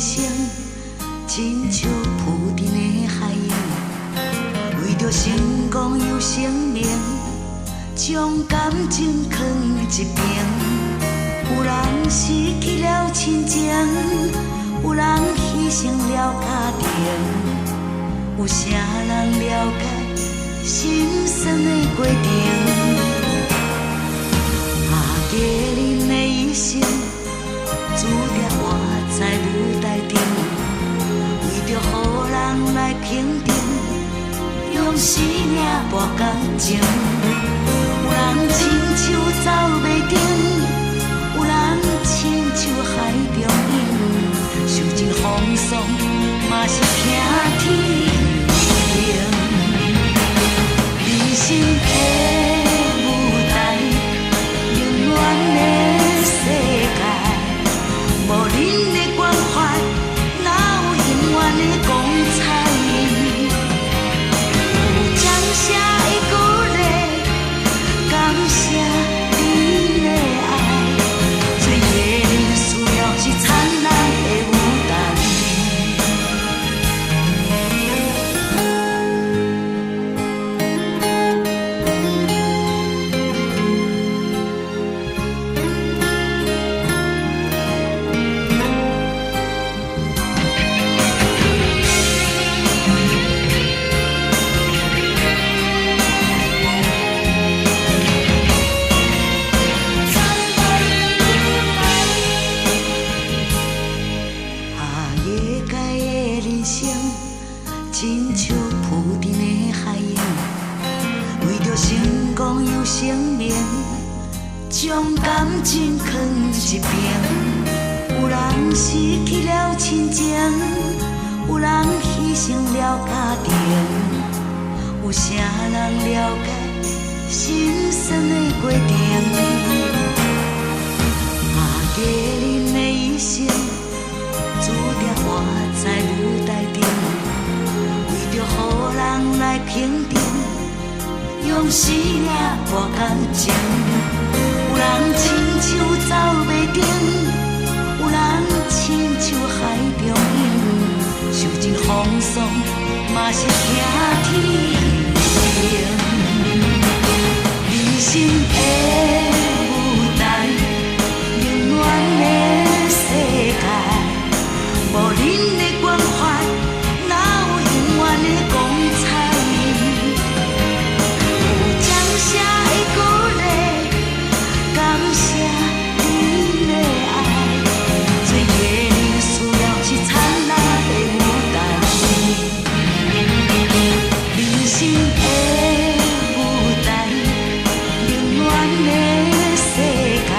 生，亲像浮沉的海洋，为着成功又成名，将感情放一边。有人失去了亲情，有人牺牲了家庭，有啥人了解心酸的过程？家人的一生，注定活在舞台顶，为着予人来肯定，用生命搏感情。有人亲像走袂定，有人亲像海中影，受尽风霜，嘛是听天命。人生的舞台，永远的世界，无恁的关怀，哪有永远的光彩？有将写的鼓励，感谢恁的爱，最夜人需要是灿烂的舞台。亲像浮沉的海洋，为着成功又成名，将感情放一边。有人失去了亲情，有人牺牲了家庭，有啥人了解心酸的过程？家人的一生，注定活在舞台顶。为着予人来肯定，用生命搏感情。有人亲像走袂定，有人亲像海中影，受尽风霜，嘛是听天命。人生的舞台，永远的世界，无恁的关怀，的光彩，有将写的鼓励，感谢恁的爱，最夜人需要是灿烂的舞台。人生的舞台，永远的世界，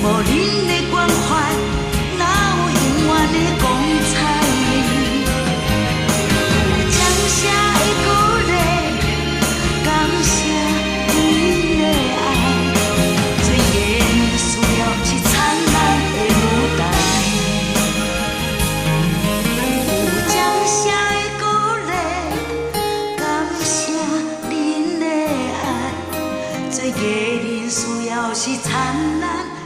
无恁的关怀，哪有永远的光彩？最艺人需要是灿烂。